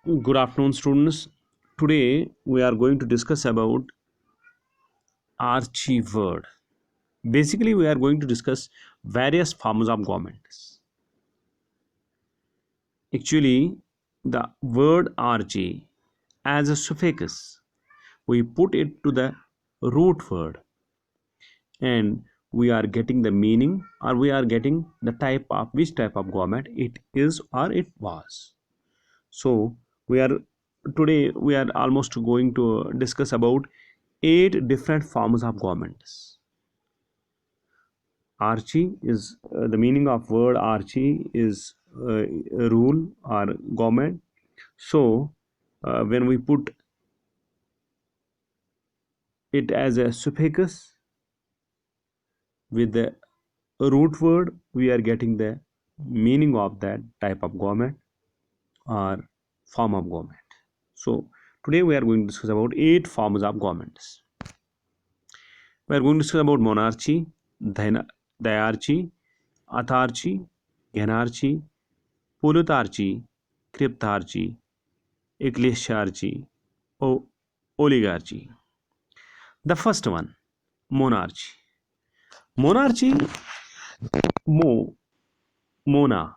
Good afternoon, students. Today we are going to discuss about Archie word. Basically, we are going to discuss various forms of governments. Actually, the word Archie as a suffix, we put it to the root word, and we are getting the meaning, or we are getting the type of which type of government it is or it was. So we are today we are almost going to discuss about 8 different forms of governments. Archie is the meaning of word Archie is rule or government. So when we put it as a suffix with the root word, we are getting the meaning of that type of government or form of government. So today we are going to discuss about 8 forms of governments. We are going to discuss about monarchy, diarchy, autarchy, genarchy, plutarchy, cryptarchy, ecclesiarchy, oligarchy. The first one, monarchy. Monarchy, mona,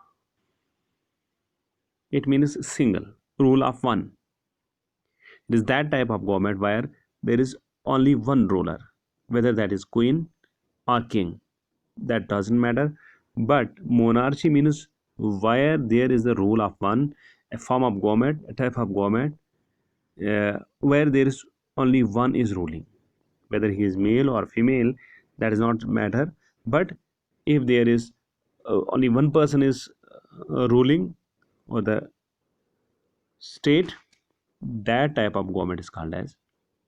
it means single, rule of one. It is that type of government where there is only one ruler, whether that is queen or king, that doesn't matter. But monarchy means where there is the rule of one, a form of government, a type of government, where there is only one is ruling, whether he is male or female, that does not matter. But if there is only one person is ruling or the state, that type of government is called as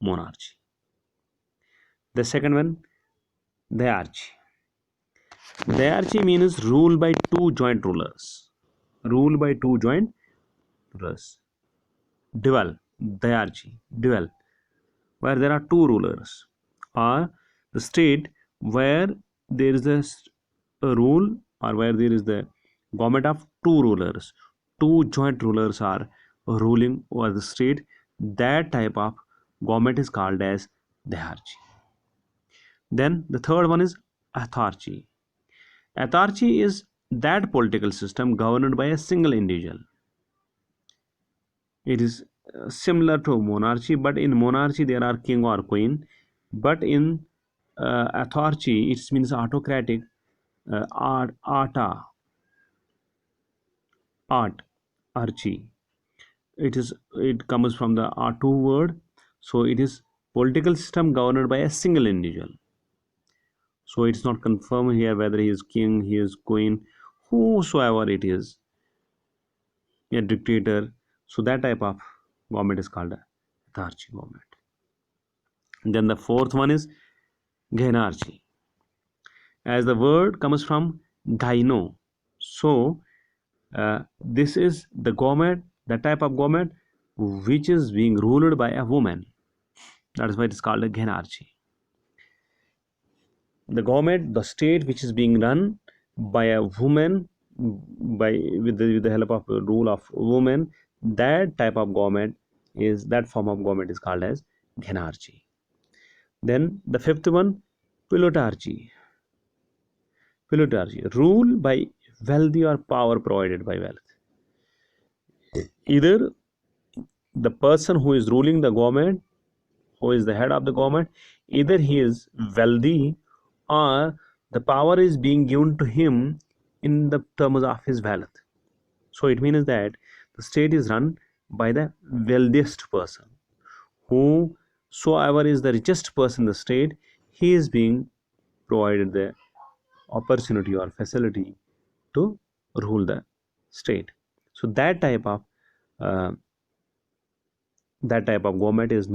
monarchy. The second one, diarchy. Diarchy means rule by two joint rulers. Rule by two joint rulers. Dual, diarchy, dual, where there are two rulers, or the state where there is a rule, or where there is the government of two rulers. Two joint rulers are ruling over the state. That type of government is called as diarchy. Then the third one is autarchy. Autarchy is that political system governed by a single individual. It is similar to monarchy, but in monarchy there are king or queen, but in autarchy it means autocratic. Art archy, it comes from the atu word. So it is political system governed by a single individual. So it's not confirmed here whether he is king, he is queen, whosoever it is, a dictator. So that type of government is called autarchy government. And then the fourth one is gynarchy, as the word comes from gyno. So this is the government, the type of government which is being ruled by a woman. That is why it is called a gynarchy. The government, the state which is being run by a woman, by with the help of the rule of woman, that type of government is, that form of government is called as gynarchy. Then the fifth one, pilotarchy. Pilotarchy, rule by wealthy or power provided by wealth. Either the person who is ruling the government, who is the head of the government, either he is wealthy, or the power is being given to him in the terms of his wealth. So it means that the state is run by the wealthiest person. Whosoever is the richest person in the state, he is being provided the opportunity or facility to rule the state. So uh, that type of government is known